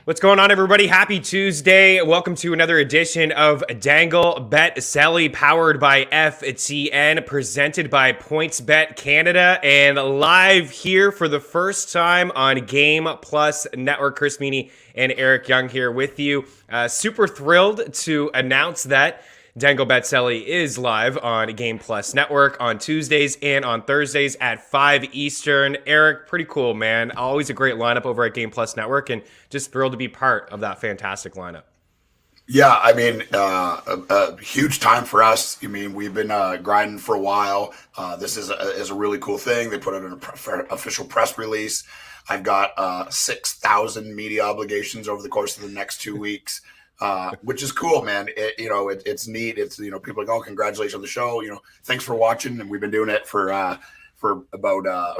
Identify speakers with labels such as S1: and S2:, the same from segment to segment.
S1: What's going on, everybody? Happy Tuesday. Welcome to another edition of Dangle Bet Celly, powered by FTN, presented by PointsBet Canada, and live here for the first time on Game Plus Network. Chris Meaney and Eric Young here with you. Super thrilled to announce that Dangle Bet Celly is live on Game Plus Network on Tuesdays and on Thursdays at 5 Eastern. Eric, pretty cool, man. Always a great lineup over at Game Plus Network, and just thrilled to be part of that fantastic lineup.
S2: Yeah, I mean, a huge time for us. I mean, we've been grinding for a while. This is a really cool thing. They put out an official press release. I've got 6,000 media obligations over the course of the next 2 weeks. Which is cool, man. It's neat. It's, people are like, oh, congratulations on the show. Thanks for watching. And we've been doing it for about,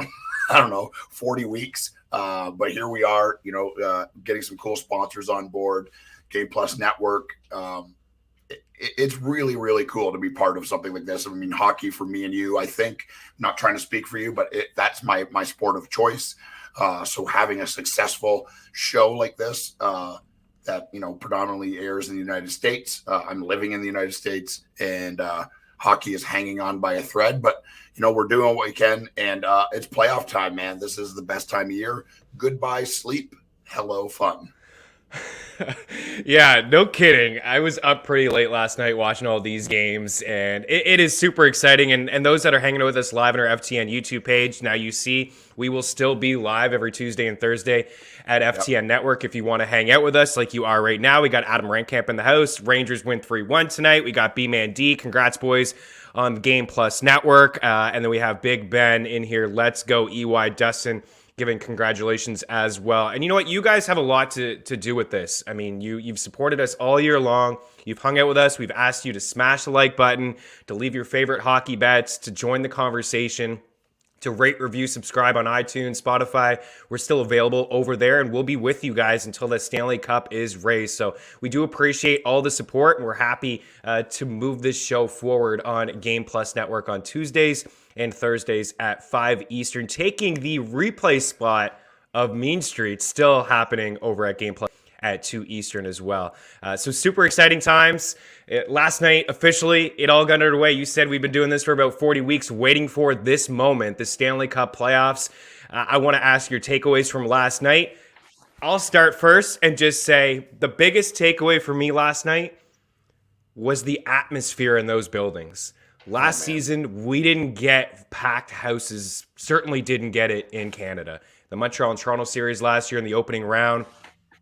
S2: 40 weeks. But here we are, getting some cool sponsors on board, Game Plus Network. It's really, really cool to be part of something like this. I mean, hockey for me and you, I think, I'm not trying to speak for you, but that's my sport of choice. So having a successful show like this, that predominantly airs in the United States. I'm living in the United States, and hockey is hanging on by a thread. But we're doing what we can, and it's playoff time, man. This is the best time of year. Goodbye sleep, hello fun.
S1: Yeah, no kidding. I was up pretty late last night watching all these games, and it is super exciting. And those that are hanging out with us live on our FTN YouTube page, now you see we will still be live every Tuesday and Thursday at FTN Network. If you want to hang out with us like you are right now, we got Adam Rankamp in the house. Rangers win 3-1 tonight. We got B-Man D. Congrats, boys, on the Game Plus Network. And then we have Big Ben in here. Let's go, EY Dustin, giving congratulations as well. And you know what? You guys have a lot to do with this. I mean, you've supported us all year long. You've hung out with us. We've asked you to smash the like button, to leave your favorite hockey bets, to join the conversation, to rate, review, subscribe on iTunes, Spotify. We're still available over there, and we'll be with you guys until the Stanley Cup is raised. So we do appreciate all the support, and we're happy to move this show forward on Game Plus Network on Tuesdays and Thursdays at 5 Eastern, taking the replay spot of Mean Street, still happening over at Game Plus at 2 Eastern as well. So super exciting times. Last night, officially, it all got underway. You said we've been doing this for about 40 weeks, waiting for this moment, the Stanley Cup Playoffs. I want to ask your takeaways from last night. I'll start first and just say the biggest takeaway for me last night was the atmosphere in those buildings. Last season, we didn't get packed houses, certainly didn't get it in Canada. The Montreal and Toronto series last year in the opening round,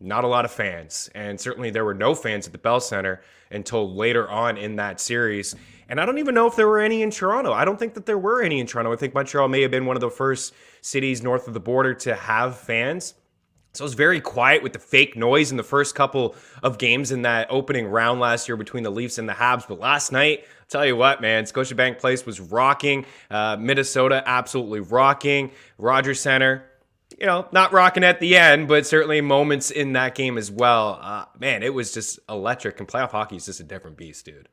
S1: not a lot of fans. And certainly there were no fans at the Bell Center until later on in that series. And I don't even know if there were any in Toronto. I don't think that there were any in Toronto. I think Montreal may have been one of the first cities north of the border to have fans. So it was very quiet with the fake noise in the first couple of games in that opening round last year between the Leafs and the Habs. But last night, I'll tell you what, man, Scotiabank Place was rocking. Minnesota absolutely rocking. Rogers Center, not rocking at the end, but certainly moments in that game as well. Man, it was just electric. And playoff hockey is just a different beast, dude.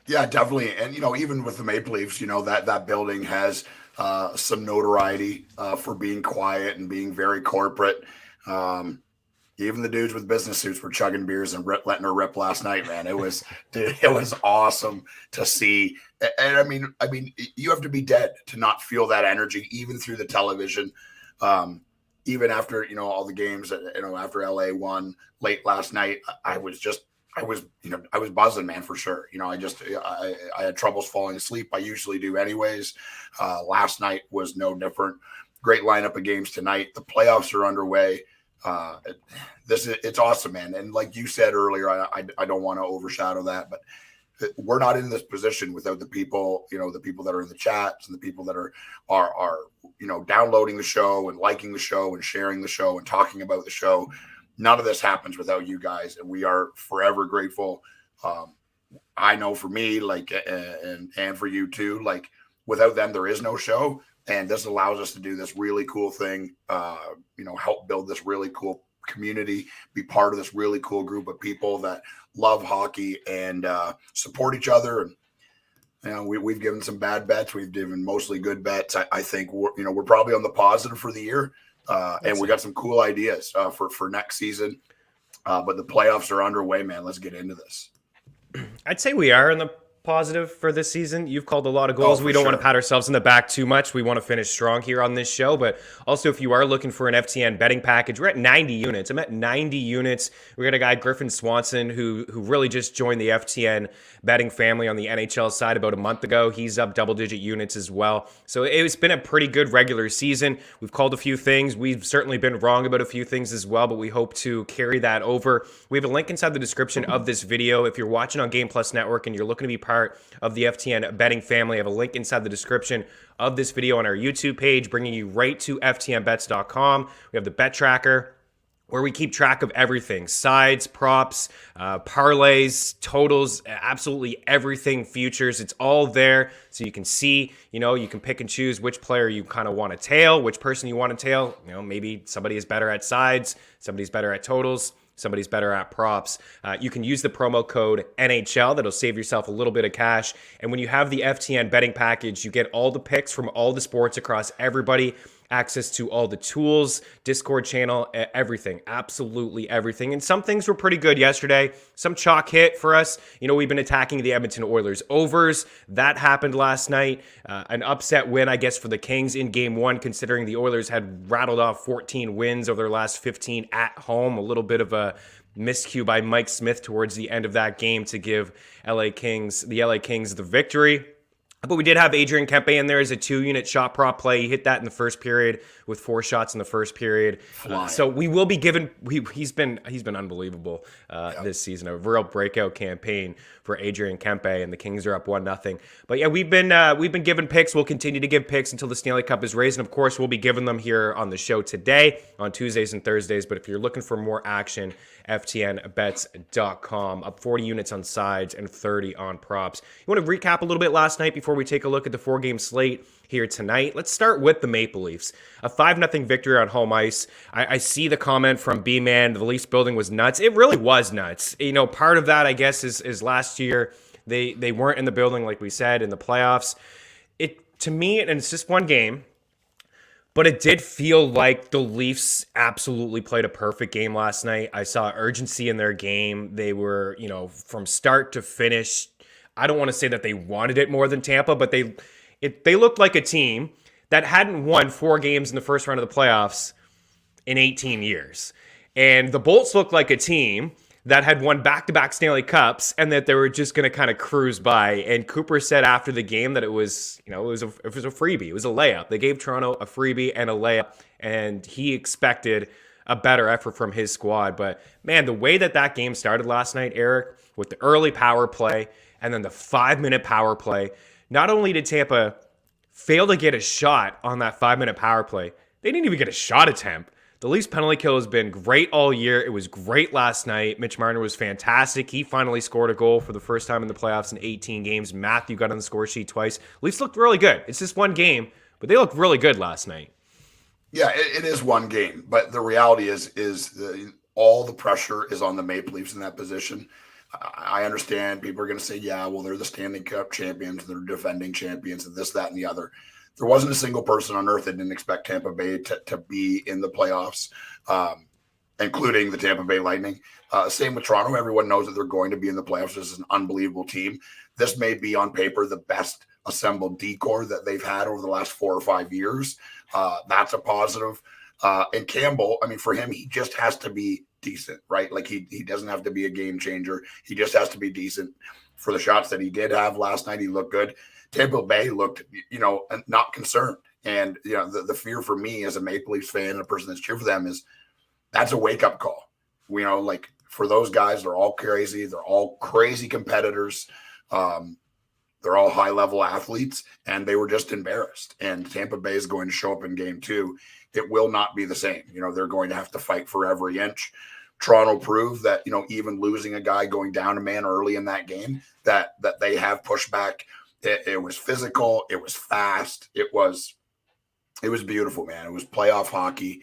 S2: Yeah, definitely. And, even with the Maple Leafs, that building has some notoriety for being quiet and being very corporate. Even the dudes with business suits were chugging beers and letting her rip last night, man. It was awesome to see. And I mean, you have to be dead to not feel that energy, even through the television. Even after, all the games, after LA won late last night, I was buzzing, man, for sure. I had troubles falling asleep. I usually do anyways. Last night was no different. Great lineup of games tonight. The playoffs are underway. It's awesome, man. And like you said earlier, I don't want to overshadow that, but we're not in this position without the people, the people that are in the chats and the people that are downloading the show and liking the show and sharing the show and talking about the show. None of this happens without you guys, and we are forever grateful. I know for me, and for you too, without them, there is no show. And this allows us to do this really cool thing, help build this really cool community, be part of this really cool group of people that love hockey and support each other. And we've given some bad bets. We've given mostly good bets. I think we're probably on the positive for the year. And we got some cool ideas for next season. But the playoffs are underway, man. Let's get into this.
S1: I'd say we are in the positive for this season. You've called a lot of goals. We don't want to pat ourselves in the back too much. We want to finish strong here on this show. But also, if you are looking for an FTN betting package, we're at 90 units. I'm at 90 units. We got a guy, Griffin Swanson, who really just joined the FTN betting family on the NHL side about a month ago. He's up double-digit units as well. So it's been a pretty good regular season. We've called a few things. We've certainly been wrong about a few things as well, but we hope to carry that over. We have a link inside the description of this video. If you're watching on Game Plus Network and you're looking to be part of the FTN betting family, I have a link inside the description of this video on our YouTube page, bringing you right to ftnbets.com. We have the bet tracker, where we keep track of everything: sides, props, parlays, totals, absolutely everything, futures. It's all there, so you can see, you can pick and choose which player you kind of want to tail, which person you want to tail. Maybe somebody is better at sides, somebody's better at totals, somebody's better at props. You can use the promo code NHL. That'll save yourself a little bit of cash. And when you have the FTN betting package, you get all the picks from all the sports across everybody, access to all the tools, Discord channel, everything, absolutely everything. And some things were pretty good yesterday. Some chalk hit for us. We've been attacking the Edmonton Oilers overs. That happened last night. An upset win, I guess, for the Kings in game one, considering the Oilers had rattled off 14 wins over their last 15 at home. A little bit of a miscue by Mike Smith towards the end of that game to give the LA Kings the victory. But we did have Adrian Kempe in there as a 2-unit shot prop play. He hit that in the first period with 4 shots in the first period. So we will be given. He's been unbelievable this season. A real breakout campaign for Adrian Kempe, and the Kings are up 1-0. But yeah, we've been giving picks. We'll continue to give picks until the Stanley Cup is raised, and of course we'll be giving them here on the show today on Tuesdays and Thursdays. But if you're looking for more action, FTNbets.com, up 40 units on sides and 30 on props. You want to recap a little bit last night before we take a look at the 4-game slate here tonight? Let's start with the Maple Leafs. A 5-0 victory on home ice. I see the comment from B-Man, the Leafs building was nuts. It really was nuts. Part of that, I guess, is last year they weren't in the building, like we said, in the playoffs. To me, and it's just one game, but it did feel like the Leafs absolutely played a perfect game last night. I saw urgency in their game. They were, from start to finish, I don't want to say that they wanted it more than Tampa, but they looked like a team that hadn't won 4 games in the first round of the playoffs in 18 years. And the Bolts looked like a team that had won back-to-back Stanley Cups and that they were just going to kind of cruise by. And Cooper said after the game that it was a freebie. It was a layup. They gave Toronto a freebie and a layup, and he expected a better effort from his squad. But, man, the way that game started last night, Eric, with the early power play and then the 5-minute power play, not only did Tampa fail to get a shot on that 5-minute power play, they didn't even get a shot attempt. The Leafs penalty kill has been great all year. It was great last night. Mitch Marner was fantastic. He finally scored a goal for the first time in the playoffs in 18 games. Matthew got on the score sheet twice. Leafs looked really good. It's just one game, but they looked really good last night.
S2: Yeah, it is one game, but the reality is all the pressure is on the Maple Leafs in that position. I understand people are going to say, yeah, well, they're the Stanley Cup champions, they're defending champions, and this, that, and the other. There wasn't a single person on earth that didn't expect Tampa Bay to be in the playoffs, including the Tampa Bay Lightning. Same with Toronto. Everyone knows that they're going to be in the playoffs. This is an unbelievable team. This may be on paper the best assembled decor that they've had over the last 4 or 5 years. That's a positive. And Campbell, for him, he just has to be decent, right? Like he doesn't have to be a game changer. He just has to be decent. For the shots that he did have last night, he looked good. Tampa Bay looked, not concerned. And, the fear for me as a Maple Leafs fan and a person that's cheered for them is that's a wake-up call. For those guys, they're all crazy. They're all crazy competitors. They're all high-level athletes, and they were just embarrassed. And Tampa Bay is going to show up in game 2. It will not be the same. They're going to have to fight for every inch. Toronto proved that, even losing a guy going down a man early in that game, that they have pushed back. It was physical. It was fast. It was beautiful, man. It was playoff hockey.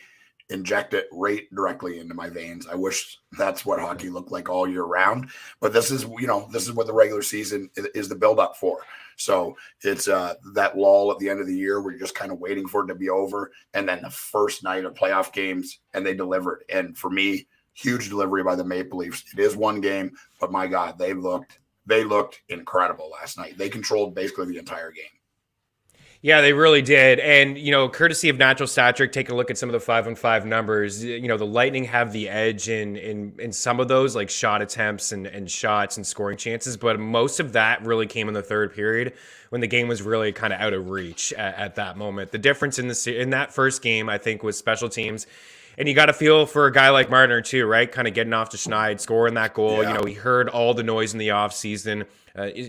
S2: inject it right directly into my veins. I wish that's what hockey looked like all year round, but this is what the regular season is the build up for. So it's that lull at the end of the year where you're just kind of waiting for it to be over, and then the first night of playoff games, and they delivered. And for me, huge delivery by the Maple Leafs. It is one game, but my God, they looked incredible last night. They controlled basically the entire game.
S1: Yeah, they really did. And, courtesy of Natural Stat Trick, take a look at some of the 5-on-5 numbers. The Lightning have the edge in some of those, like shot attempts and shots and scoring chances. But most of that really came in the third period when the game was really kind of out of reach at that moment. The difference in that first game, I think, was special teams. And you got to feel for a guy like Marner, too, right? Kind of getting off to Schneid, scoring that goal.
S2: Yeah.
S1: He heard all the noise in the offseason.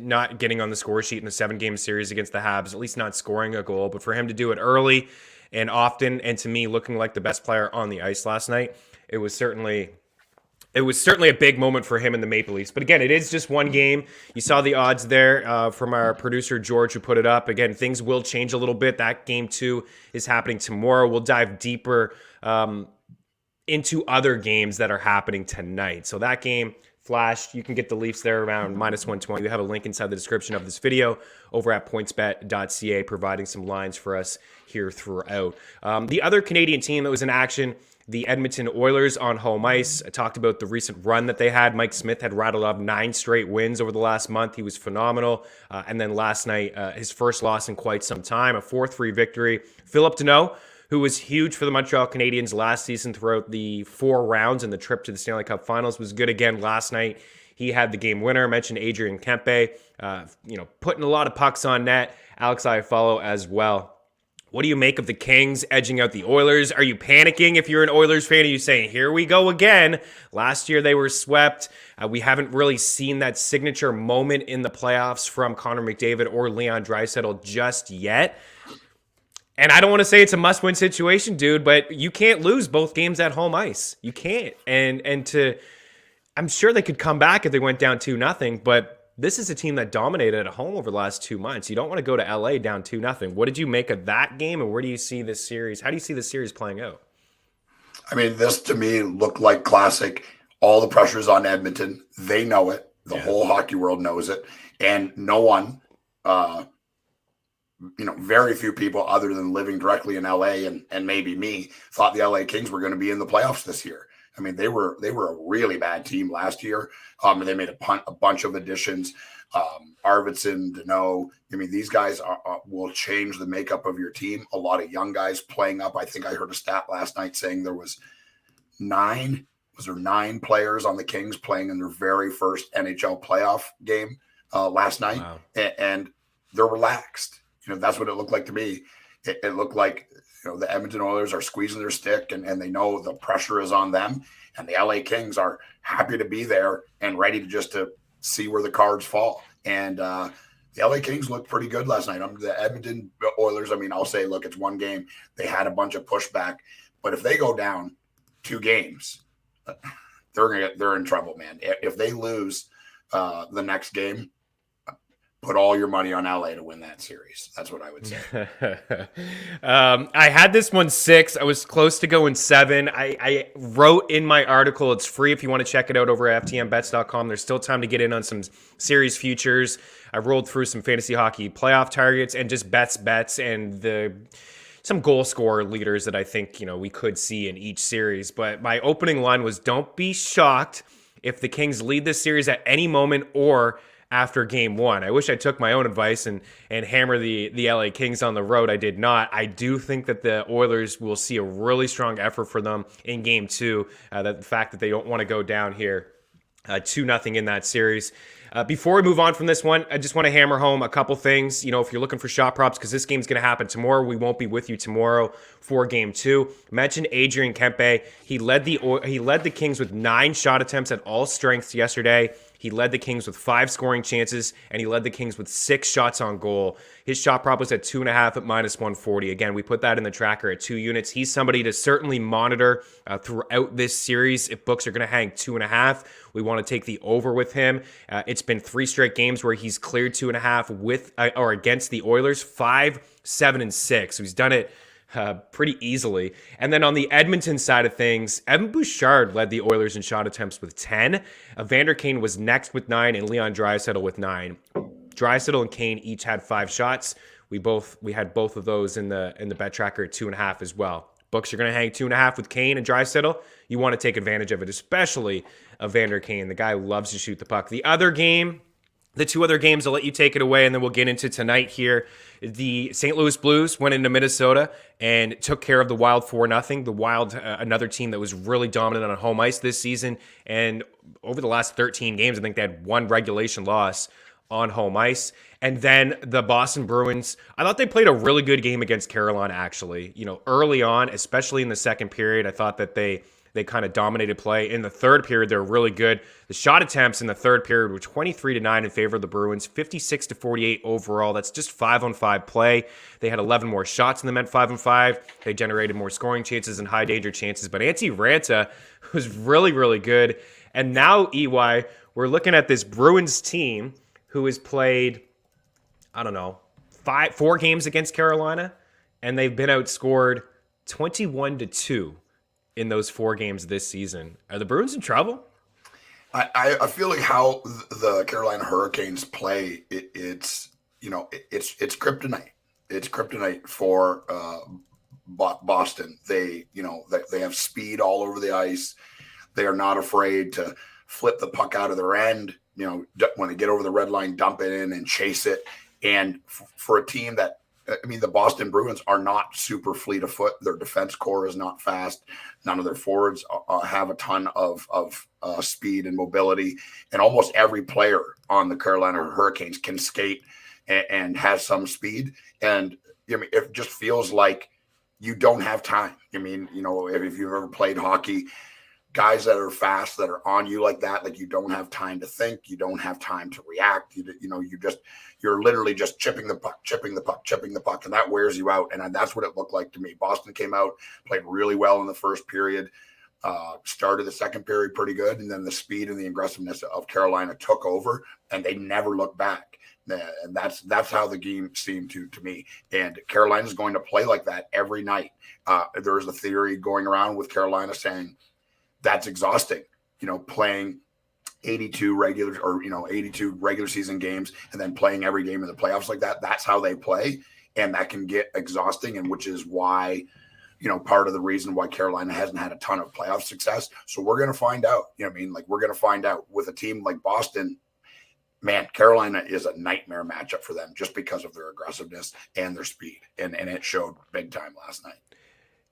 S1: Not getting on the score sheet in the 7-game series against the Habs, at least not scoring a goal. But for him to do it early and often, and to me, looking like the best player on the ice last night, it was certainly a big moment for him in the Maple Leafs. But again, it is just one game. You saw the odds there from our producer, George, who put it up. Again, things will change a little bit. That game 2 is happening tomorrow. We'll dive deeper into other games that are happening tonight. So that game flashed. You can get the Leafs there around -120. We have a link inside the description of this video over at PointsBet.ca, providing some lines for us here throughout. The other Canadian team that was in action, the Edmonton Oilers on home ice. I talked about the recent run that they had. Mike Smith had rattled up 9 straight wins over the last month. He was phenomenal. And then last night, his first loss in quite some time, a 4-3 victory. Phillip Danault, who was huge for the Montreal Canadiens last season throughout the 4 rounds and the trip to the Stanley Cup Finals, was good again last night. He had the game winner. I mentioned Adrian Kempe, putting a lot of pucks on net. Alex Iafallo as well. What do you make of the Kings edging out the Oilers? Are you panicking if you're an Oilers fan? Are you saying, here we go again? Last year they were swept. We haven't really seen that signature moment in the playoffs from Connor McDavid or Leon Draisaitl just yet. And I don't want to say it's a must-win situation, dude, but you can't lose both games at home ice. You can't. I'm sure they could come back if they went down 2-0, but this is a team that dominated at home over the last 2 months. You don't want to go to LA down 2-0. What did you make of that game, and where do you see this series? How do you see the series playing out?
S2: I mean, this to me looked like classic. All the pressure's on Edmonton. They know it. The whole hockey world knows it. And no one, very few people other than living directly in LA and maybe me thought the LA Kings were going to be in the playoffs this year. I mean, they were a really bad team last year. They made a bunch of additions. Arvidsson, Danault. I mean, these guys will change the makeup of your team. A lot of young guys playing up. I think I heard a stat last night saying there was 9 players on the Kings playing in their very first NHL playoff game last night. Wow. And they're relaxed. That's what it looked like to me. It looked like, the Edmonton Oilers are squeezing their stick and they know the pressure is on them. And the LA Kings are happy to be there and ready to see where the cards fall. And the LA Kings looked pretty good last night. The Edmonton Oilers, I'll say, look, it's one game. They had a bunch of pushback. But if they go down 2 games, they're in trouble, man. If they lose the next game, put all your money on LA to win that series. That's what I would say.
S1: I had this one 6. I was close to going 7. I wrote in my article, it's free if you want to check it out over at ftnbets.com. There's still time to get in on some series futures. I rolled through some fantasy hockey playoff targets and just bets and some goal scorer leaders that I think, we could see in each series. But my opening line was, don't be shocked if the Kings lead this series at any moment or after game 1. I wish I took my own advice and hammer the LA Kings on the road. I did not. I do think that the Oilers will see a really strong effort for them in game 2. That the fact that they don't want to go down here 2-0 in that series. Before we move on from this one, I just want to hammer home a couple things. If you're looking for shot props, because this game's going to happen tomorrow, we won't be with you tomorrow for game 2. Mentioned Adrian Kempe. He led the Kings with 9 shot attempts at all strengths yesterday. He led the Kings with 5 scoring chances, and he led the Kings with 6 shots on goal. His shot prop was at 2.5 at -140. Again, we put that in the tracker at 2 units. He's somebody to certainly monitor throughout this series. If books are going to hang 2.5, we want to take the over with him. It's been 3 straight games where he's cleared 2.5 with or against the Oilers, 5, 7, and 6. So he's done it pretty easily. And then on the Edmonton side of things, Evan Bouchard led the Oilers in shot attempts with 10. Evander Kane was next with 9, and Leon Draisaitl with 9. Draisaitl and Kane each had 5 shots. We had both of those in the bet tracker at 2.5 as well. Books are going to hang 2.5 with Kane and Draisaitl. You want to take advantage of it, especially Evander Kane. The guy loves to shoot the puck. The 2 other games, I'll let you take it away, and then we'll get into tonight here. The St. Louis Blues went into Minnesota and took care of the Wild 4-0. The Wild, another team that was really dominant on home ice this season, and over the last 13 games, I think they had 1 regulation loss on home ice. And then the Boston Bruins, I thought they played a really good game against Carolina, actually. Early on, especially in the second period, I thought that they kind of dominated play. In the third period, they're really good. The shot attempts in the third period were 23-9 in favor of the Bruins, 56-48 overall. That's just 5-on-5 play. They had 11 more shots than they meant 5-on-5. They generated more scoring chances and high danger chances. But Antti Raanta was really, really good. And now, EY, we're looking at this Bruins team who has played, 4 games against Carolina, and they've been outscored 21-2 in those 4 games this season. Are the Bruins in trouble?
S2: I feel like how the Carolina Hurricanes play, it's kryptonite. It's kryptonite for Boston. They have speed all over the ice. They are not afraid to flip the puck out of their end. When they get over the red line, dump it in and chase it. And for a team that, the Boston Bruins are not super fleet of foot. Their defense core is not fast. None of their forwards have a ton of speed and mobility. And almost every player on the Carolina Hurricanes can skate and has some speed. And it just feels like you don't have time. If you've ever played hockey, guys that are fast, that are on you like that, like you don't have time to think, you don't have time to react. You're literally just chipping the puck, and that wears you out. And that's what it looked like to me. Boston came out, played really well in the first period, started the second period pretty good, and then the speed and the aggressiveness of Carolina took over, and they never looked back. And that's how the game seemed to me. And Carolina's going to play like that every night. There's a theory going around with Carolina saying that's exhausting, playing 82 regular season games and then playing every game in the playoffs like that. That's how they play. And that can get exhausting. And which is why, part of the reason why Carolina hasn't had a ton of playoff success. So we're going to find out, we're going to find out with a team like Boston. Man, Carolina is a nightmare matchup for them just because of their aggressiveness and their speed. And it showed big time last night.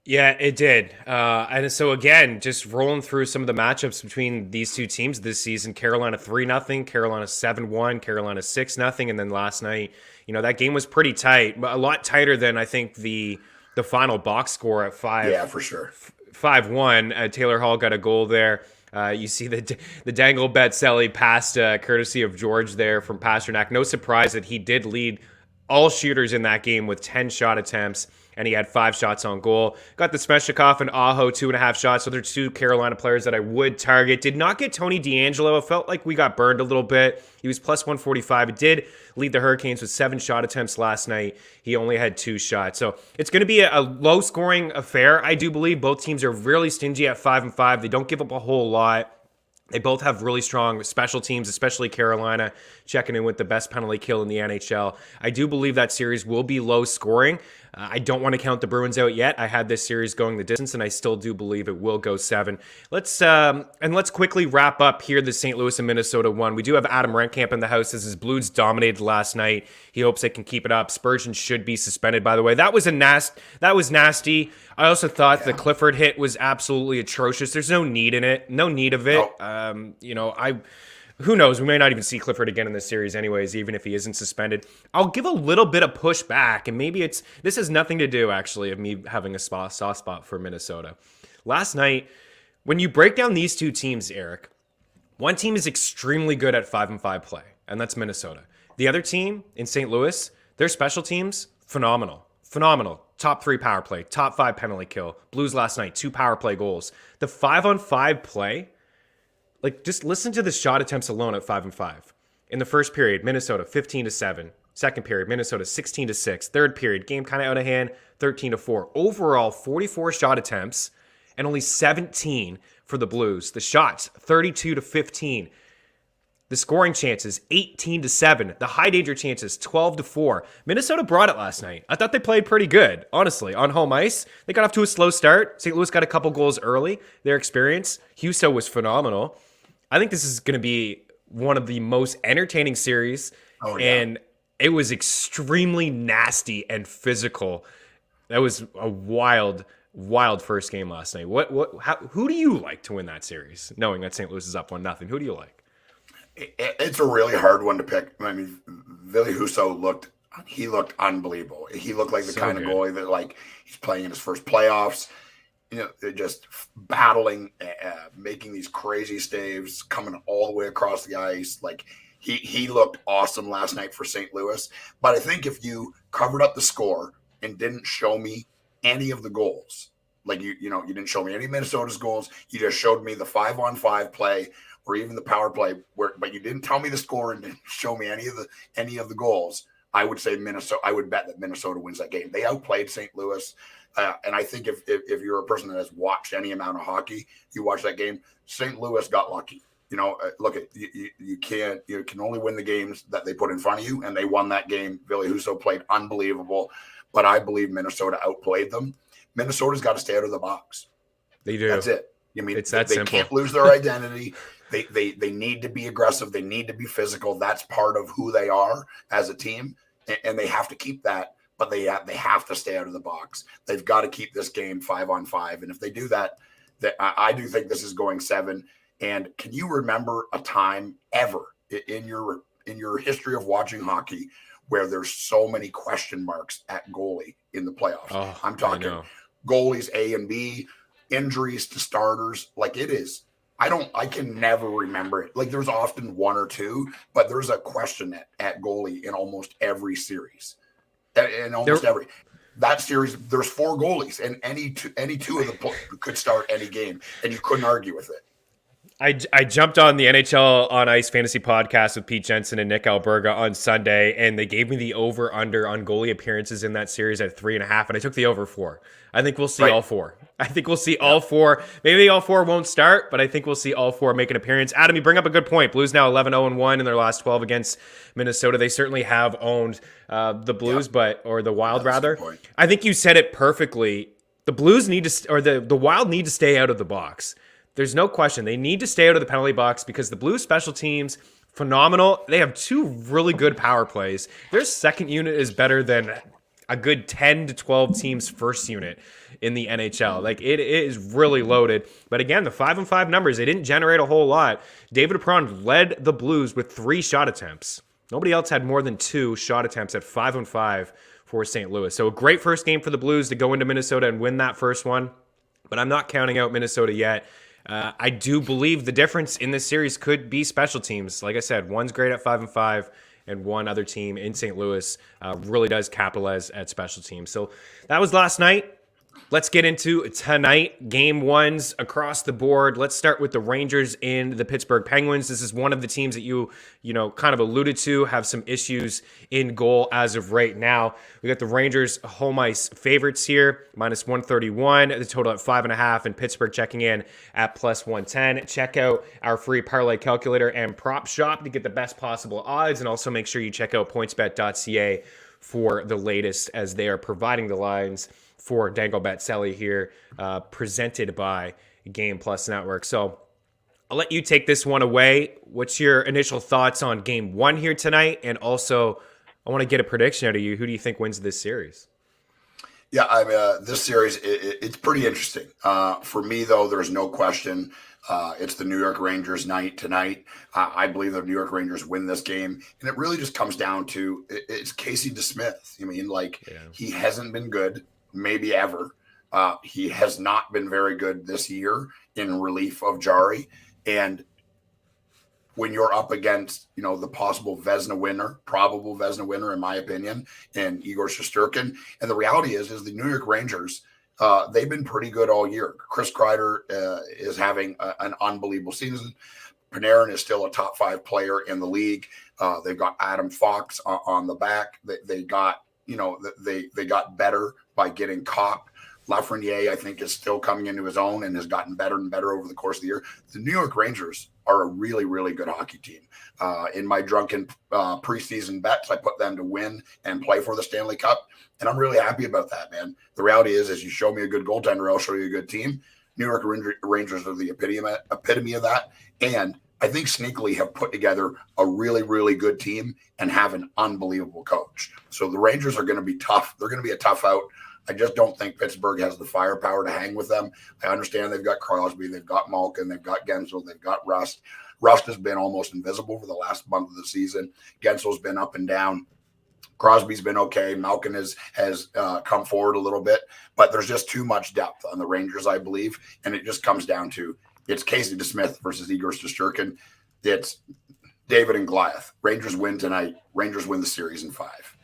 S1: Yeah, it did. And so, again, just rolling through some of the matchups between these two teams this season, Carolina 3-0, Carolina 7-1, Carolina 6-0. And then last night, that game was pretty tight, but a lot tighter than I think the final box score at 5.
S2: Yeah, for sure.
S1: 5-1. Taylor Hall got a goal there. You see the Dangle bet Celly passed courtesy of George there from Pasternak. No surprise that he did lead all shooters in that game with 10 shot attempts, and he had 5 shots on goal. Got the Svechnikov and Aho 2.5 shots. So they're 2 Carolina players that I would target. Did not get Tony DeAngelo. It felt like we got burned a little bit. He was plus 145. It did lead the Hurricanes with 7 shot attempts last night. He only had 2 shots. So it's going to be a low-scoring affair, I do believe. Both teams are really stingy at 5-5. They don't give up a whole lot. They both have really strong special teams, especially Carolina, checking in with the best penalty kill in the NHL. I do believe that series will be low scoring. I don't want to count the Bruins out yet. I had this series going the distance, and I still do believe it will go 7. Let's quickly wrap up here the St. Louis and Minnesota one. We do have Adam Rentcamp in the house as his Blues dominated last night. He hopes they can keep it up. Spurgeon should be suspended, by the way. That was nasty. I also thought the Clifford hit was absolutely atrocious. There's no need in it. No need of it. Nope. Who knows? We may not even see Clifford again in this series anyways, even if he isn't suspended. I'll give a little bit of pushback, and maybe this has nothing to do, actually, of me having a soft spot for Minnesota. Last night, when you break down these two teams, Eric, one team is extremely good at 5-5 play, and that's Minnesota. The other team in St. Louis, their special teams, phenomenal. Top 3 power play, top 5 penalty kill. Blues last night, 2 power play goals. The 5-on-5 play, just listen to the shot attempts alone at 5-5. In the first period, Minnesota 15-7, Second period, Minnesota 16-6. Third period, game kind of out of hand, 13-4. Overall, 44 shot attempts and only 17 for the Blues. The shots, 32-15. The scoring chances, 18-7. The high danger chances, 12-4. Minnesota brought it last night. I thought they played pretty good, honestly, on home ice. They got off to a slow start. St. Louis got a couple goals early. Their experience, Husso was phenomenal. I think this is going to be one of the most entertaining series.
S2: Oh, yeah.
S1: And it was extremely nasty and physical. That was a wild first game last night. Who do you like to win that series, knowing that St. Louis is up 1-0? Who do you like?
S2: It's a really hard one to pick. I mean, Ville Husso looked unbelievable. He looked like the kind of goalie that, like, he's playing in his first playoffs. Just battling, making these crazy staves, coming all the way across the ice. Like, he looked awesome last night for St. Louis. But I think if you covered up the score and didn't show me any of the goals, like you didn't show me any of Minnesota's goals, you just showed me the 5-on-5 play or even the power play, but you didn't tell me the score and didn't show me any of the goals, I would say Minnesota. I would bet that Minnesota wins that game. They outplayed St. Louis, and I think if you're a person that has watched any amount of hockey, you watch that game. St. Louis got lucky. Look at you can only win the games that they put in front of you, and they won that game. Ville Husso played unbelievable, but I believe Minnesota outplayed them. Minnesota's got to stay out of the box.
S1: They do.
S2: That's it. I mean,
S1: it's that
S2: they
S1: simple.
S2: Can't lose their identity. They need to be aggressive. They need to be physical. That's part of who they are as a team, and they have to keep that. But they have to stay out of the box. They've got to keep this game 5-on-5, and if they do that, I do think this is going 7. And can you remember a time ever in your history of watching hockey where there's so many question marks at goalie in the playoffs?
S1: Oh,
S2: I'm talking goalies A and B, injuries to starters. Like, it is. I can never remember it. Like, there's often one or two, but there's a question at goalie in almost every series. Every that series, there's 4 goalies, and any two of them could start any game, and you couldn't argue with it.
S1: I jumped on the NHL on Ice Fantasy podcast with Pete Jensen and Nick Alberga on Sunday, and they gave me the over-under on goalie appearances in that series at 3.5, and I took the over 4. I think we'll see all 4. I think we'll see all 4. Maybe all 4 won't start, but I think we'll see all 4 make an appearance. Adam, you bring up a good point. Blues now 11-0-1 in their last 12 against Minnesota. They certainly have owned the Blues, or the Wild, rather. I think you said it perfectly. The Blues need to, or the Wild need to stay out of the box. There's no question. They need to stay out of the penalty box because the Blues special teams, phenomenal. They have 2 really good power plays. Their second unit is better than a good 10 to 12 teams' first unit in the NHL. Like, it is really loaded. But again, the 5-on-5 numbers, they didn't generate a whole lot. David Perron led the Blues with 3 shot attempts. Nobody else had more than 2 shot attempts at 5-on-5 for St. Louis. So a great first game for the Blues to go into Minnesota and win that first one. But I'm not counting out Minnesota yet. I do believe the difference in this series could be special teams. Like I said, one's great at 5-on-5, and one other team in St. Louis really does capitalize at special teams. So that was last night. Let's get into tonight. Game 1s across the board. Let's start with the Rangers and the Pittsburgh Penguins. This is one of the teams that you kind of alluded to have some issues in goal as of right now. We got the Rangers home ice favorites here, -131. The total at 5.5, and Pittsburgh checking in at +110. Check out our free parlay calculator and prop shop to get the best possible odds, and also make sure you check out PointsBet.ca for the latest, as they are providing the lines for Dangle Celly here, presented by Game Plus Network. So I'll let you take this one away. What's your initial thoughts on Game 1 here tonight? And also, I want to get a prediction out of you. Who do you think wins this series?
S2: Yeah, this series, it's pretty interesting. For me, though, there's no question. It's the New York Rangers night tonight. I believe the New York Rangers win this game. And it really just comes down to, it's Casey DeSmith. I mean, He hasn't been good, maybe ever. He has not been very good this year in relief of Jari. And when you're up against, the possible probable Vezina winner, in my opinion, and Igor Shesterkin, and the reality is the New York Rangers, they've been pretty good all year. Chris Kreider is having an unbelievable season. Panarin is still a top 5 player in the league. They've got Adam Fox on the back. They got, they got better by getting Kopp. Lafreniere, I think, is still coming into his own and has gotten better and better over the course of the year. The New York Rangers are a really, really good hockey team. In my drunken preseason bets, I put them to win and play for the Stanley Cup, and I'm really happy about that, man. The reality is you show me a good goaltender, I'll show you a good team. New York Rangers are the epitome of that, and I think sneakily have put together a really, really good team and have an unbelievable coach. So the Rangers are going to be tough. They're going to be a tough out. I just don't think Pittsburgh has the firepower to hang with them. I understand they've got Crosby, they've got Malkin, they've got Gensel, they've got Rust. Rust has been almost invisible for the last month of the season. Gensel's been up and down. Crosby's been okay. Malkin has come forward a little bit, but there's just too much depth on the Rangers, I believe, and it just comes down to it's Casey DeSmith versus Igor Shesterkin. It's David and Goliath. Rangers win tonight. Rangers win the series in 5.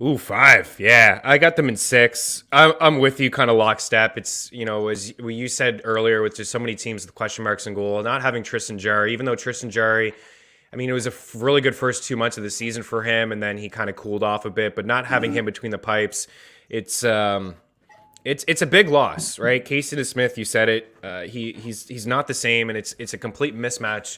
S1: Ooh, 5. Yeah, I got them in 6. I'm with you kind of lockstep. It's, as you said earlier, with just so many teams with question marks in goal, not having Tristan Jarry, even though Tristan Jarry, it was a really good first 2 months of the season for him, and then he kind of cooled off a bit, but not having him between the pipes, it's a big loss, right? Casey DeSmith, you said it, he's not the same, and it's a complete mismatch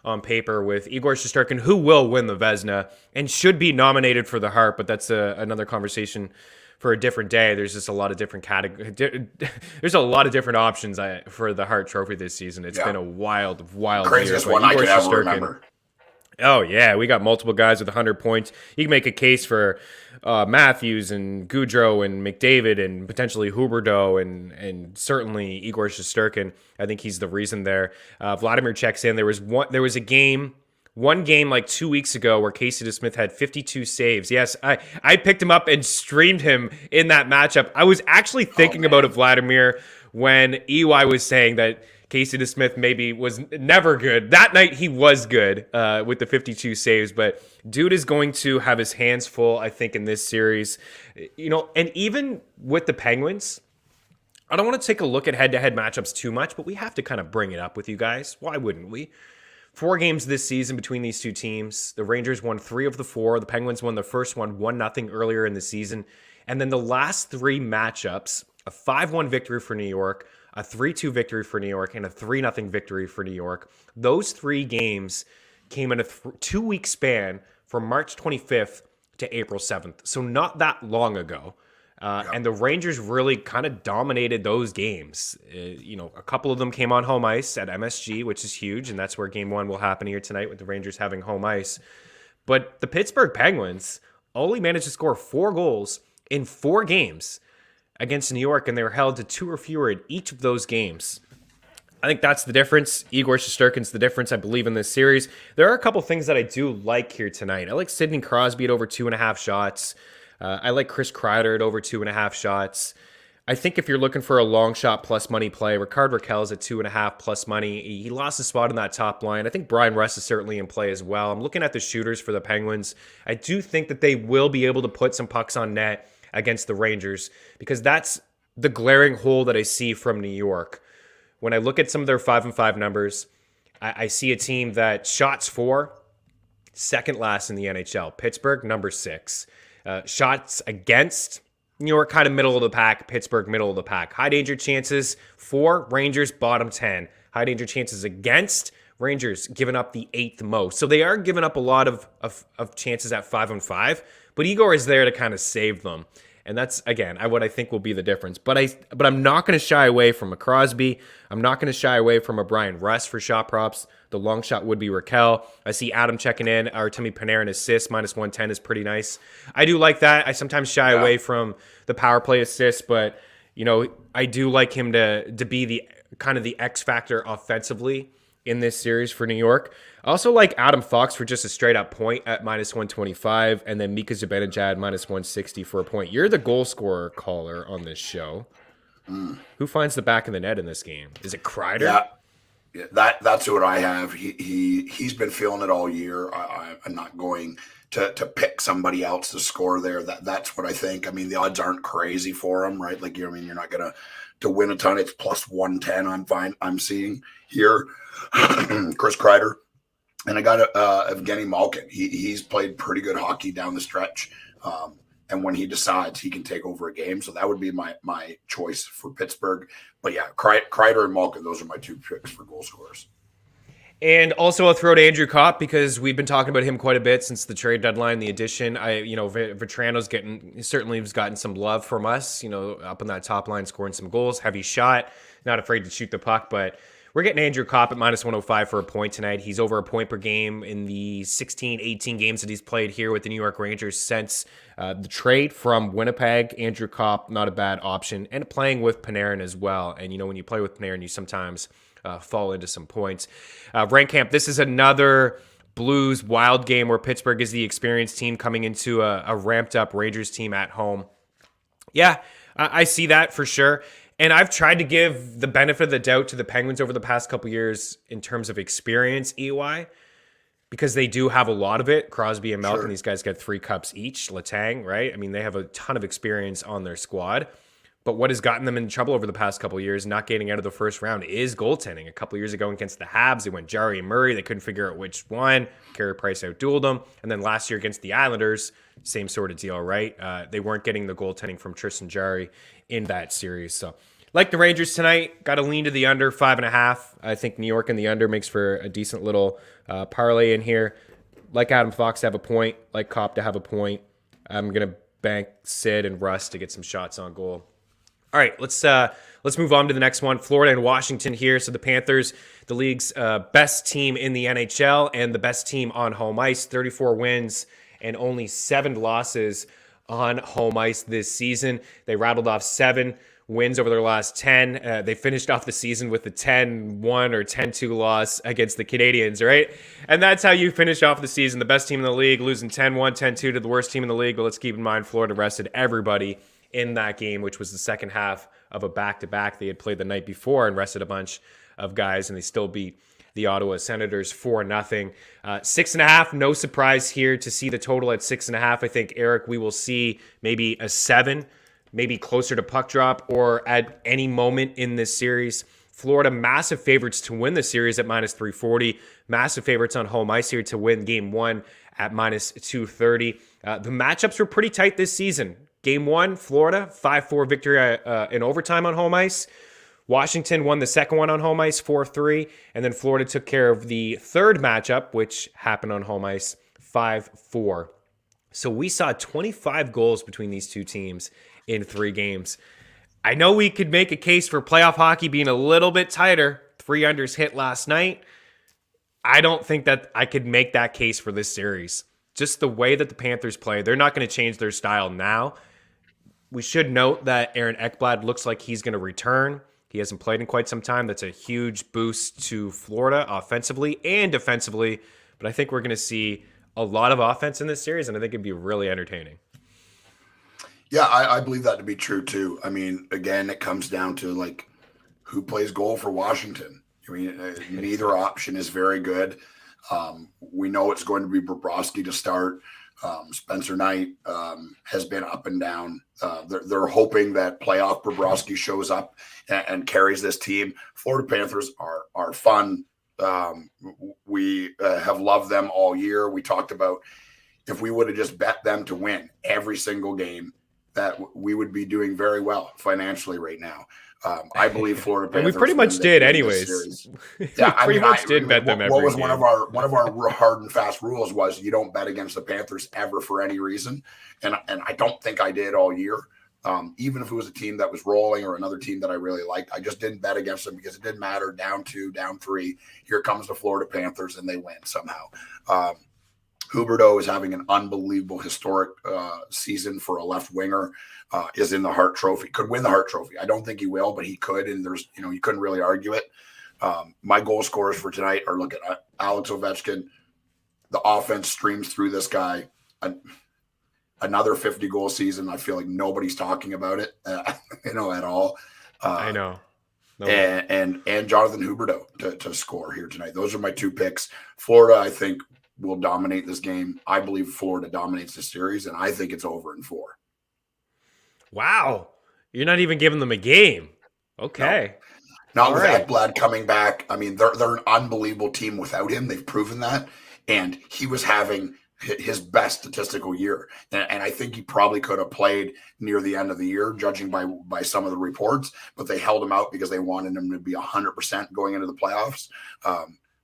S1: on paper with Igor Shesterkin, who will win the Vezina and should be nominated for the Hart, but that's another conversation for a different day. There's just a lot of different there's a lot of different options for the Hart Trophy this season. It's been a wild
S2: craziest
S1: year.
S2: One I can ever remember.
S1: Oh, yeah. We got multiple guys with 100 points. You can make a case for Matthews and Goudreau and McDavid and potentially Huberdeau and certainly Igor Shesterkin. I think he's the reason there. Vladimir checks in. There was one game like 2 weeks ago where Casey DeSmith had 52 saves. Yes, I picked him up and streamed him in that matchup. I was actually thinking about it, Vladimir, when EY was saying that Casey DeSmith maybe was never good. That night he was good with the 52 saves, but dude is going to have his hands full, I think, in this series. And even with the Penguins, I don't want to take a look at head-to-head matchups too much, but we have to kind of bring it up with you guys. Why wouldn't we? 4 games this season between these two teams. The Rangers won 3 of the 4. The Penguins won the first one 1-0 earlier in the season. And then the last 3 matchups, a 5-1 victory for New York, a 3-2 victory for New York, and a 3-0 victory for New York. Those 3 games came in a 2-week span from March 25th to April 7th. So not that long ago. And the Rangers really kind of dominated those games. A couple of them came on home ice at MSG, which is huge, and that's where Game 1 will happen here tonight with the Rangers having home ice. But the Pittsburgh Penguins only managed to score 4 goals in 4 games against New York, and they were held to 2 or fewer in each of those games. I think that's the difference. Igor Shesterkin's the difference, I believe, in this series. There are a couple things that I do like here tonight. I like Sidney Crosby at over 2.5 shots. I like Chris Kreider at over 2.5 shots. I think if you're looking for a long shot plus money play, Rickard Rakell's at 2.5 plus money. He lost a spot in that top line. I think Brian Russ is certainly in play as well. I'm looking at the shooters for the Penguins. I do think that they will be able to put some pucks on net against the Rangers, because that's the glaring hole that I see from New York. When I look at some of their 5-5 numbers, I see a team that shots for, second last in the NHL. Pittsburgh, number 6. Shots against, New York kind of middle of the pack. Pittsburgh, middle of the pack. High danger chances for, Rangers, bottom 10. High danger chances against, Rangers giving up the 8th most. So they are giving up a lot of chances at 5-on-5, but Igor is there to kind of save them. And that's, again, what I think will be the difference. But I'm not going to shy away from a Crosby. I'm not going to shy away from a Brian Russ for shot props. The long shot would be Rakell. I see Adam checking in. Artemi Panarin assists, -110 is pretty nice. I do like that. I sometimes shy away from the power play assists, but I do like him to be the kind of the X factor offensively in this series for New York. I also like Adam Fox for just a straight-up point at -125, and then Mika Zibanejad -160 for a point. You're the goal scorer caller on this show. Who finds the back of the net in this game? Is it Kreider?
S2: Yeah, that's what I have. He's been feeling it all year. I'm not going to pick somebody else to score there. That's what I think. I mean, the odds aren't crazy for him, right? Like, you're not gonna to win a ton. It's plus 110. I'm seeing here. Chris Kreider. And I got Evgeny Malkin. He's played pretty good hockey down the stretch. And when he decides, he can take over a game. So that would be my choice for Pittsburgh. But yeah, Kreider and Malkin, those are my two picks for goal scorers.
S1: And also I'll throw to Andrew Kopp because we've been talking about him quite a bit since the trade deadline, the addition. Vetrano's certainly has gotten some love from us, up on that top line, scoring some goals, heavy shot, not afraid to shoot the puck, but we're getting Andrew Kopp at minus 105 for a point tonight. He's over a point per game in the 16, 18 games that he's played here with the New York Rangers since the trade from Winnipeg. Andrew Kopp, not a bad option, and playing with Panarin as well. And, when you play with Panarin, you sometimes fall into some points. Rank Camp, this is another Blues wild game where Pittsburgh is the experienced team coming into a ramped-up Rangers team at home. Yeah, I see that for sure. And I've tried to give the benefit of the doubt to the Penguins over the past couple years in terms of experience, EY, because they do have a lot of it. Crosby and Malkin, These guys get 3 cups each. Letang, right? I mean, they have a ton of experience on their squad. But what has gotten them in trouble over the past couple of years, not getting out of the first round, is goaltending. A couple of years ago against the Habs, they went Jarry and Murray. They couldn't figure out which one. Carey Price outdueled them. And then last year against the Islanders, same sort of deal, right? They weren't getting the goaltending from Tristan Jarry in that series. So, like the Rangers tonight, got to lean to the under 5.5. I think New York and the under makes for a decent little parlay in here. Like Adam Fox to have a point, like Kopp to have a point. I'm going to bank Sid and Russ to get some shots on goal. All right, let's move on to the next one. Florida and Washington here. So the Panthers, the league's best team in the NHL and the best team on home ice. 34 wins and only 7 losses on home ice this season. They rattled off 7 wins over their last 10. They finished off the season with a 10-1 or 10-2 loss against the Canadiens, right? And that's how you finish off the season. The best team in the league losing 10-1, 10-2 to the worst team in the league. But let's keep in mind Florida rested everybody in that game, which was the second half of a back-to-back. They had played the night before and rested a bunch of guys, and they still beat the Ottawa Senators 4-0. 6.5, no surprise here to see the total at 6.5. I think, Eric, we will see maybe a 7, maybe closer to puck drop or at any moment in this series. Florida, massive favorites to win the series at minus 340. Massive favorites on home ice here to win game 1 at minus 230. The matchups were pretty tight this season. Game 1, Florida, 5-4 victory in overtime on home ice. Washington won the second one on home ice, 4-3. And then Florida took care of the third matchup, which happened on home ice, 5-4. So we saw 25 goals between these two teams in 3 games. I know we could make a case for playoff hockey being a little bit tighter. 3 unders hit last night. I don't think that I could make that case for this series. Just the way that the Panthers play, they're not going to change their style now. We should note that Aaron Ekblad looks like he's going to return. He hasn't played in quite some time. That's a huge boost to Florida offensively and defensively. But I think we're going to see a lot of offense in this series, and I think it'd be really entertaining.
S2: Yeah, I believe that to be true too. I mean, again, it comes down to like who plays goal for Washington. I mean, neither option is very good. We know it's going to be Bobrovsky to start. Spencer Knight has been up and down. They're hoping that playoff Bobrovsky shows up and carries this team. Florida Panthers are fun. We have loved them all year. We talked about if we would have just bet them to win every single game, that we would be doing very well financially right now. I believe Florida Panthers.
S1: And we pretty much did, anyways.
S2: Yeah,
S1: I pretty much did bet them every
S2: What was
S1: game.
S2: one of our hard and fast rules was you don't bet against the Panthers ever for any reason, and I don't think I did all year. Even if it was a team that was rolling or another team that I really liked, I just didn't bet against them because it didn't matter. Down 2, down 3, here comes the Florida Panthers, and they win somehow. Huberdeau is having an unbelievable historic season for a left winger. Is in the Hart Trophy. Could win the Hart Trophy. I don't think he will, but he could. And there's, you couldn't really argue it. My goal scorers for tonight are looking at Alex Ovechkin. The offense streams through this guy. Another 50-goal season. I feel like nobody's talking about it, at all.
S1: I know. No.
S2: And Jonathan Huberdeau to score here tonight. Those are my 2 picks. Florida, I think, will dominate this game. I believe Florida dominates the series, and I think it's over in 4.
S1: Wow. You're not even giving them a game. Okay.
S2: No. Not
S1: All
S2: with
S1: right.
S2: Ekblad coming back. I mean, they're an unbelievable team without him. They've proven that. And he was having his best statistical year. And I think he probably could have played near the end of the year, judging by some of the reports, but they held him out because they wanted him to be 100% going into the playoffs.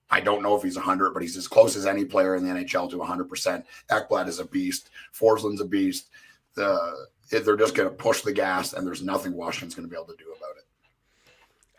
S2: I don't know if he's 100, but he's as close as any player in the NHL to 100%. Ekblad is a beast. Forsland's a beast. They're just going to push the gas, and there's nothing Washington's going to be able to do about it.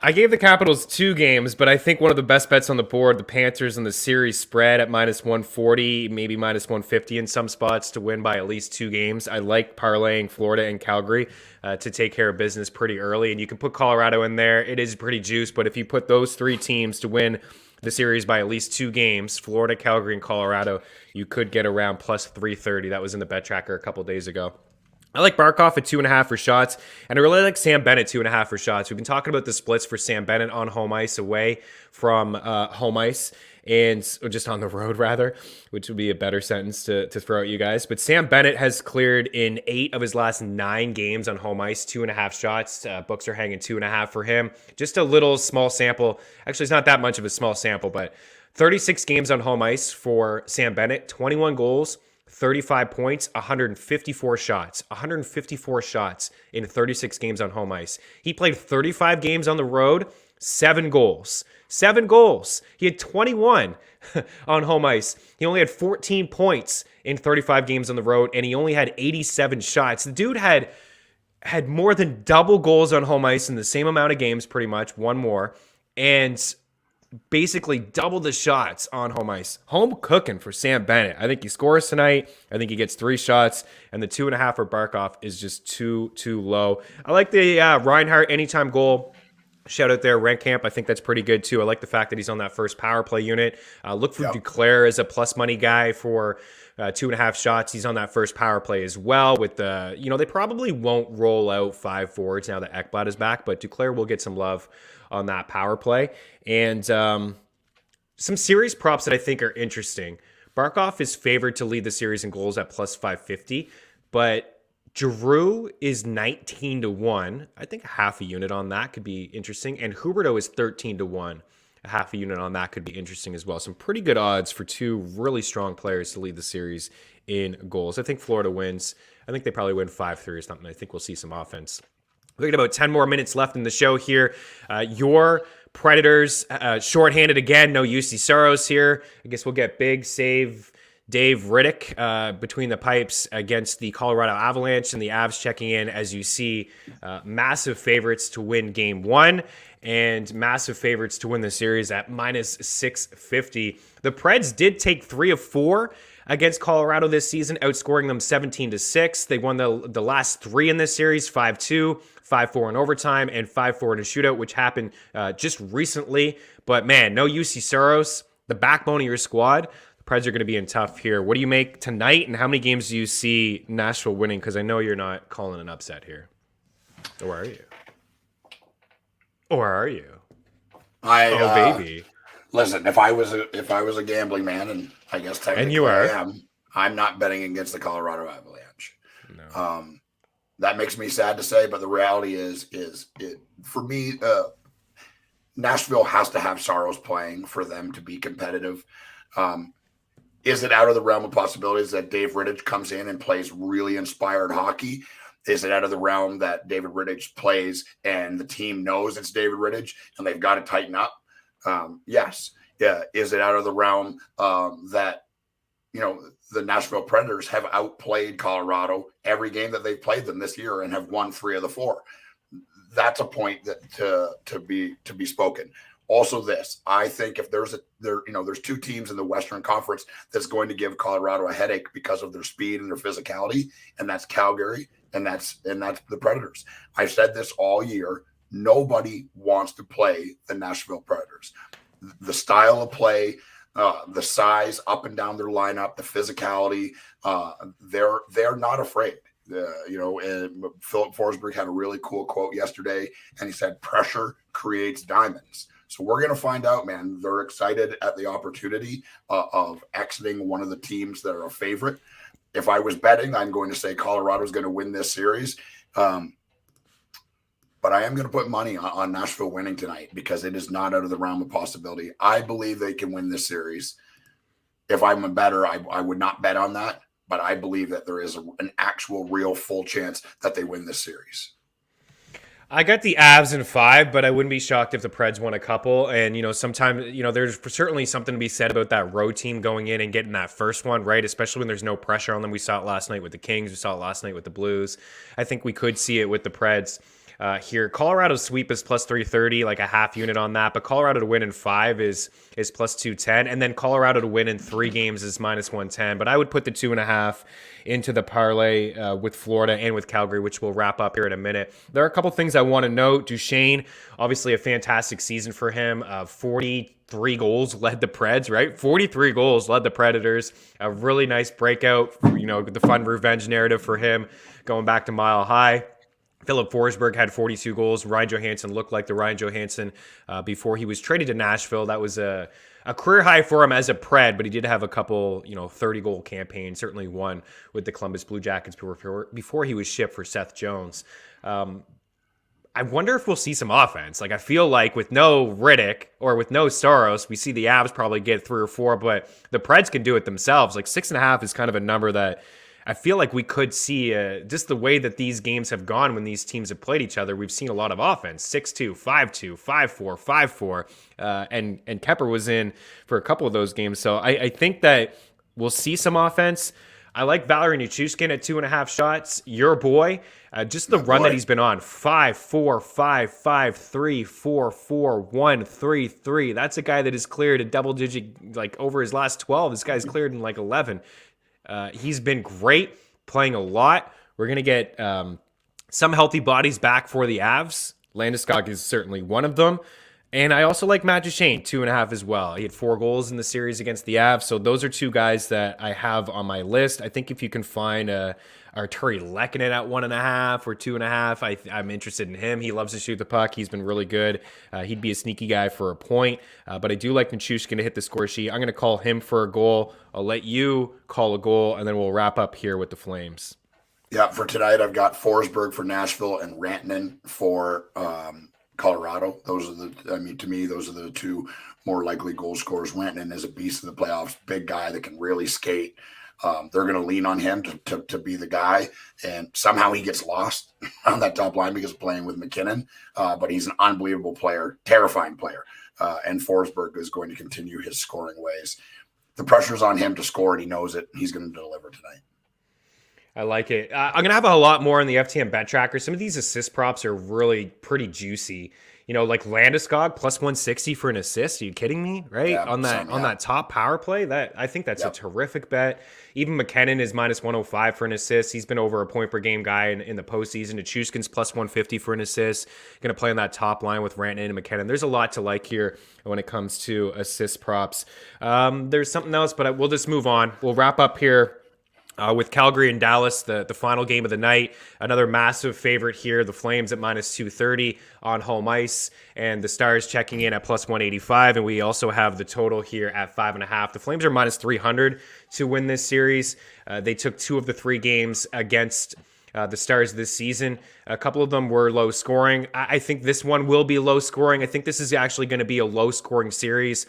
S1: I gave the Capitals 2 games, but I think one of the best bets on the board, the Panthers and the series spread at -140, maybe -150 in some spots to win by at least 2 games. I like parlaying Florida and Calgary to take care of business pretty early, and you can put Colorado in there. It is pretty juiced, but if you put those 3 teams to win the series by at least 2 games, Florida, Calgary, and Colorado, you could get around +330. That was in the bet tracker a couple days ago. I like Barkov at 2.5 for shots, and I really like Sam Bennett 2.5 for shots. We've been talking about the splits for Sam Bennett on home ice, away from home ice, and just on the road rather, which would be a better sentence to throw at you guys. But Sam Bennett has cleared in 8 of his last 9 games on home ice, 2.5 shots. Books are hanging 2.5 for him. Just a little small sample. Actually, it's not that much of a small sample, but 36 games on home ice for Sam Bennett, 21 goals. 35 points, 154 shots. 154 shots in 36 games on home ice. He played 35 games on the road, 7 goals. 7 goals. He had 21 on home ice. He only had 14 points in 35 games on the road, and he only had 87 shots. The dude had more than double goals on home ice in the same amount of games, pretty much, one more, and basically double the shots on home ice. Home cooking for Sam Bennett. I think he scores tonight. I think he gets 3 shots, and the 2.5 for Barkov is just too low. I like the Reinhart anytime goal. Shout out there, Rentcamp. I think that's pretty good too. I like the fact that he's on that first power play unit. Look for Duclair as a plus money guy for 2.5 shots. He's on that first power play as well. With the, they probably won't roll out 5 forwards now that Ekblad is back, but Duclair will get some love on that power play. And some series props that I think are interesting. Barkov is favored to lead the series in goals at plus 550, but Giroux is 19-1. I think a half a unit on that could be interesting. And Huberdeau is 13-1. A half a unit on that could be interesting as well. Some pretty good odds for 2 really strong players to lead the series in goals. I think Florida wins. I think they probably win 5-3 or something. I think we'll see some offense. We've got about 10 more minutes left in the show here. Your Predators shorthanded again. No UC Saros here. I guess we'll get big save Dave Riddick between the pipes against the Colorado Avalanche, and the Avs checking in, as you see, massive favorites to win game 1 and massive favorites to win the series at minus 650. The Preds did take 3 of 4 against Colorado this season, outscoring them 17-6. They won the last 3 in this series, 5-2, 5-4 in overtime, and 5-4 in a shootout, which happened just recently. But man, no UC Saros, the backbone of your squad. Preds are going to be in tough here. What do you make tonight, and how many games do you see Nashville winning? Because I know you're not calling an upset here. Or are you? Or are you? Baby.
S2: Listen, if I was a gambling man, and I guess technically
S1: and you are,
S2: I am, I'm not betting against the Colorado Avalanche. No. That makes me sad to say, but the reality is for me, Nashville has to have Saros playing for them to be competitive. Is it out of the realm of possibilities that Dave Rittich comes in and plays really inspired hockey? Is it out of the realm that David Rittich plays and the team knows it's David Rittich and they've got to tighten up? Yes. Yeah. Is it out of the realm that, the Nashville Predators have outplayed Colorado every game that they've played them this year and have won 3 of the 4? That's a point that to be spoken. Also, I think if there's 2 teams in the Western Conference that's going to give Colorado a headache because of their speed and their physicality, and that's Calgary, and that's the Predators. I've said this all year. Nobody wants to play the Nashville Predators. The style of play, the size up and down their lineup, the physicality, they're not afraid. And Philip Forsberg had a really cool quote yesterday, and he said, "Pressure creates diamonds." So we're going to find out, man. They're excited at the opportunity of exiting one of the teams that are a favorite. If I was betting, I'm going to say Colorado's going to win this series. But I am going to put money on Nashville winning tonight because it is not out of the realm of possibility. I believe they can win this series. If I'm a bettor, I would not bet on that. But I believe that there is an actual, real, full chance that they win this series.
S1: I got the Avs in 5, but I wouldn't be shocked if the Preds won a couple. And, sometimes, there's certainly something to be said about that road team going in and getting that first one, right? Especially when there's no pressure on them. We saw it last night with the Kings. We saw it last night with the Blues. I think we could see it with the Preds. Here, Colorado's sweep is plus 330, like a half unit on that. But Colorado to win in 5 is plus 210, and then Colorado to win in 3 games is minus 110. But I would put the 2.5 into the parlay with Florida and with Calgary, which we'll wrap up here in a minute. There are a couple things I want to note. Duchesne, obviously a fantastic season for him. 43 goals led the Preds, right? 43 goals led the Predators. A really nice breakout. The fun revenge narrative for him going back to Mile High. Philip Forsberg had 42 goals. Ryan Johansen looked like the Ryan Johansen before he was traded to Nashville. That was a career high for him as a Pred, but he did have a couple, 30-goal campaigns, certainly one with the Columbus Blue Jackets before he was shipped for Seth Jones. I wonder if we'll see some offense. I feel like with no Riddick or with no Saros, we see the Avs probably get 3 or 4, but the Preds can do it themselves. 6.5 is kind of a number that I feel like we could see just the way that these games have gone when these teams have played each other. We've seen a lot of offense, 6-2, 5-2, 5-4, 5-4, and Kepper was in for a couple of those games. So I think that we'll see some offense. I like Valeri Nichushkin at 2.5 shots. Your boy, just the run that he's been on, 5-4, 5-5, 3-4, 4-1, 3-3. That's a guy that has cleared a double digit, over his last 12. This guy's cleared in 11. He's been great, playing a lot. We're going to get some healthy bodies back for the Avs. Landeskog is certainly one of them. And I also like Matt Duchene, 2.5 as well. He had 4 goals in the series against the Avs. So those are 2 guys that I have on my list. I think if you can find Arturi Lehkonen at 1.5 or 2.5, I'm interested in him. He loves to shoot the puck. He's been really good. He'd be a sneaky guy for a point. But I do like Nichushkin to hit the score sheet. I'm going to call him for a goal. I'll let you call a goal, and then we'll wrap up here with the Flames.
S2: Yeah, for tonight, I've got Forsberg for Nashville and Rantanen for Colorado. Those are to me, those are the 2 more likely goal scorers. Rantanen is a beast in the playoffs, big guy that can really skate. They're going to lean on him to be the guy, and somehow he gets lost on that top line because of playing with McKinnon. But he's an unbelievable player, terrifying player, and Forsberg is going to continue his scoring ways. The pressure's on him to score, and he knows it. He's going to deliver tonight.
S1: I like it. I'm going to have a lot more on the FTN Bet Tracker. Some of these assist props are really pretty juicy. Like Landeskog plus 160 for an assist. Are you kidding me? Right?
S2: Yeah,
S1: on that top power play. I think that's a terrific bet. Even McKinnon is minus 105 for an assist. He's been over a point per game guy in the postseason. Nichushkin's plus 150 for an assist. Going to play on that top line with Rantanen and McKinnon. There's a lot to like here when it comes to assist props. There's something else, but we'll just move on. We'll wrap up here with Calgary and Dallas, the final game of the night. Another massive favorite here, the Flames at minus 230 on home ice, and the Stars checking in at plus 185, and we also have the total here at 5.5. The Flames are minus 300 to win this series. They took 2 of the 3 games against the Stars this season. A couple of them were low scoring. I think this one will be low scoring. I think this is actually going to be a low scoring series,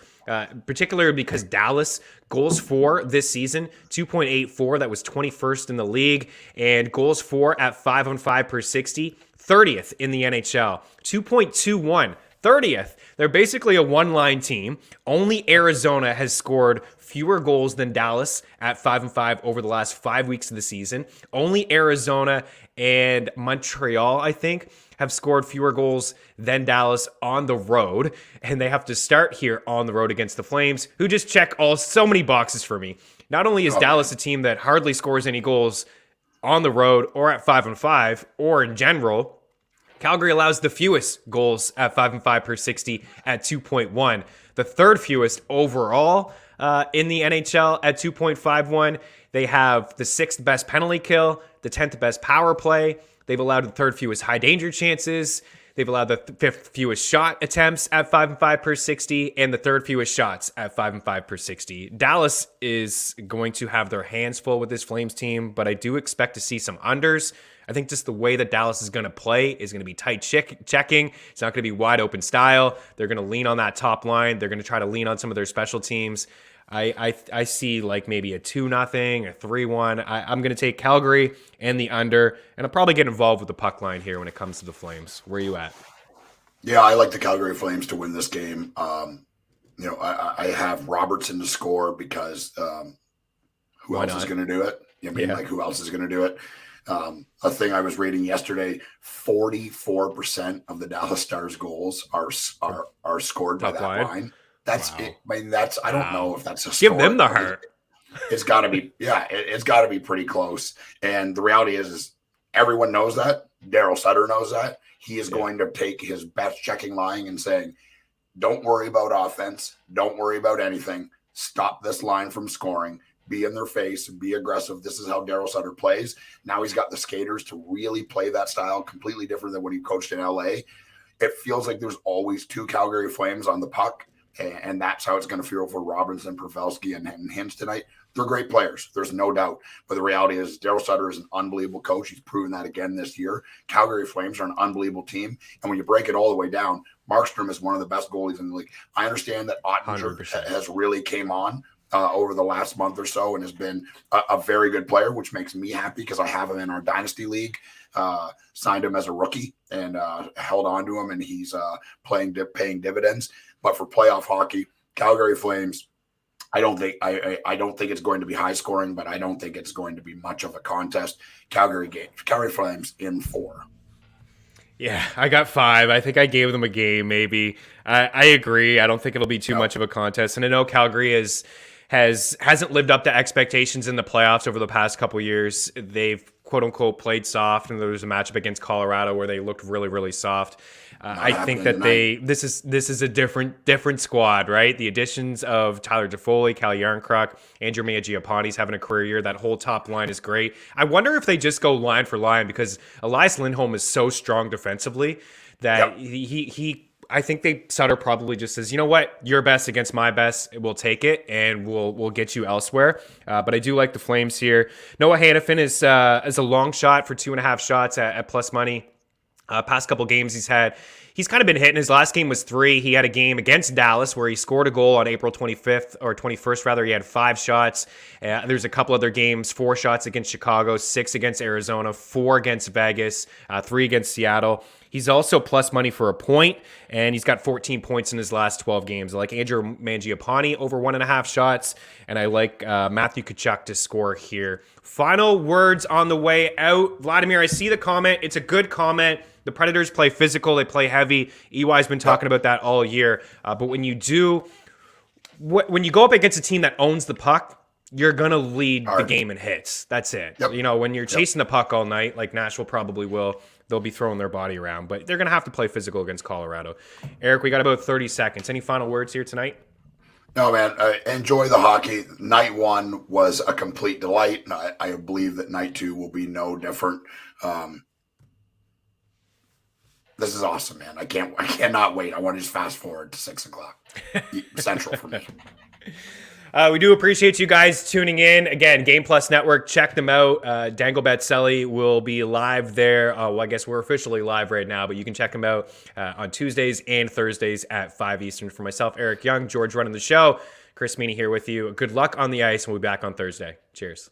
S1: particularly because Dallas goals for this season, 2.84. That was 21st in the league. And goals for at 5-on-5 per 60, 30th in the NHL. 2.21. 30th. They're basically a one-line team. Only Arizona has scored fewer goals than Dallas at 5-5 over the last 5 weeks of the season. Only Arizona and Montreal, I think, have scored fewer goals than Dallas on the road. And they have to start here on the road against the Flames, who just check so many boxes for me. Not only is Dallas a team that hardly scores any goals on the road or at 5-5 or in general, Calgary allows the fewest goals at 5-5 per 60 at 2.1. The 3rd fewest overall in the NHL at 2.51. They have the 6th best penalty kill, the 10th best power play. They've allowed the 3rd fewest high danger chances. They've allowed the fifth fewest shot attempts at 5-5 per 60 and the third fewest shots at 5-5 per 60. Dallas is going to have their hands full with this Flames team, but I do expect to see some unders. I think just the way that Dallas is going to play is going to be tight checking. It's not going to be wide open style. They're going to lean on that top line. They're going to try to lean on some of their special teams. I see like maybe a 2-0, a 3-1. I'm going to take Calgary and the under, and I'll probably get involved with the puck line here when it comes to the Flames. Where are you at?
S2: Yeah, I like the Calgary Flames to win this game. I have Robertson to score because who else is going to do it? Who else is going to do it? A thing I was reading yesterday: 44% of the Dallas Stars goals are scored by that line. That's it. I mean, I don't know if that's a score.
S1: Give them the heart.
S2: It's got to be, it's got to be pretty close. And the reality is everyone knows that. Daryl Sutter knows that. He is going to take his best checking line and saying, don't worry about offense. Don't worry about anything. Stop this line from scoring. Be in their face. Be aggressive. This is how Daryl Sutter plays. Now he's got the skaters to really play that style, completely different than when he coached in LA. It feels like there's always two Calgary Flames on the puck. And that's how it's going to feel for Robinson, Pavelski, and Hintz tonight. They're great players. There's no doubt. But the reality is Daryl Sutter is an unbelievable coach. He's proven that again this year. Calgary Flames are an unbelievable team. And when you break it all the way down, Markstrom is one of the best goalies in the league. I understand that Ottinger 100%. Has really came on over the last month or so and has been a very good player, which makes me happy because I have him in our Dynasty League. Signed him as a rookie and held on to him, and he's paying dividends. But for playoff hockey, Calgary Flames, I don't think it's going to be high scoring, but I don't think it's going to be much of a contest. Calgary Flames in 4.
S1: Yeah, I got 5. I think I gave them a game, maybe. I agree. I don't think it'll be too much of a contest. And I know Calgary hasn't lived up to expectations in the playoffs over the past couple years. They've quote unquote played soft, and there was a matchup against Colorado where they looked really, really soft. I think that this is a different squad, right? The additions of Tyler Toffoli, Cal Yarncroc, Andrew Mangiapane's having a career year. That whole top line is great. I wonder if they just go line for line because Elias Lindholm is so strong defensively that I think Sutter probably just says, you know what, your best against my best, we'll take it and we'll get you elsewhere. But I do like the Flames here. Noah Hannafin is a long shot for 2.5 shots at plus money. Past couple games he's kind of been hitting. His last game was 3. He had a game against Dallas where he scored a goal on April 25th or 21st rather. He had 5 shots. There's a couple other games, 4 shots against Chicago, 6 against Arizona, 4 against Vegas, 3 against Seattle. He's also plus money for a point, and he's got 14 points in his last 12 games. I like Andrew Mangiapane over 1.5 shots, and I like Matthew Tkachuk to score here. Final words on the way out. Vladimir, I see the comment. It's a good comment. The Predators play physical. They play heavy. EY's been talking about that all year. But when you go up against a team that owns the puck, you're going to lead the game in hits. That's it. Yep. When you're chasing the puck all night, like Nashville probably will, they'll be throwing their body around. But they're going to have to play physical against Colorado. Eric, we got about 30 seconds. Any final words here tonight?
S2: No, man. Enjoy the hockey. Night 1 was a complete delight. And I believe that night 2 will be no different. This is awesome, man. I cannot wait. I want to just fast forward to 6:00 Central for me.
S1: We do appreciate you guys tuning in. Again, Game Plus Network, check them out. Dangle Celly will be live there. I guess we're officially live right now, but you can check them out on Tuesdays and Thursdays at 5 Eastern. For myself, Eric Young, George running the show, Chris Meaney here with you. Good luck on the ice, and we'll be back on Thursday. Cheers.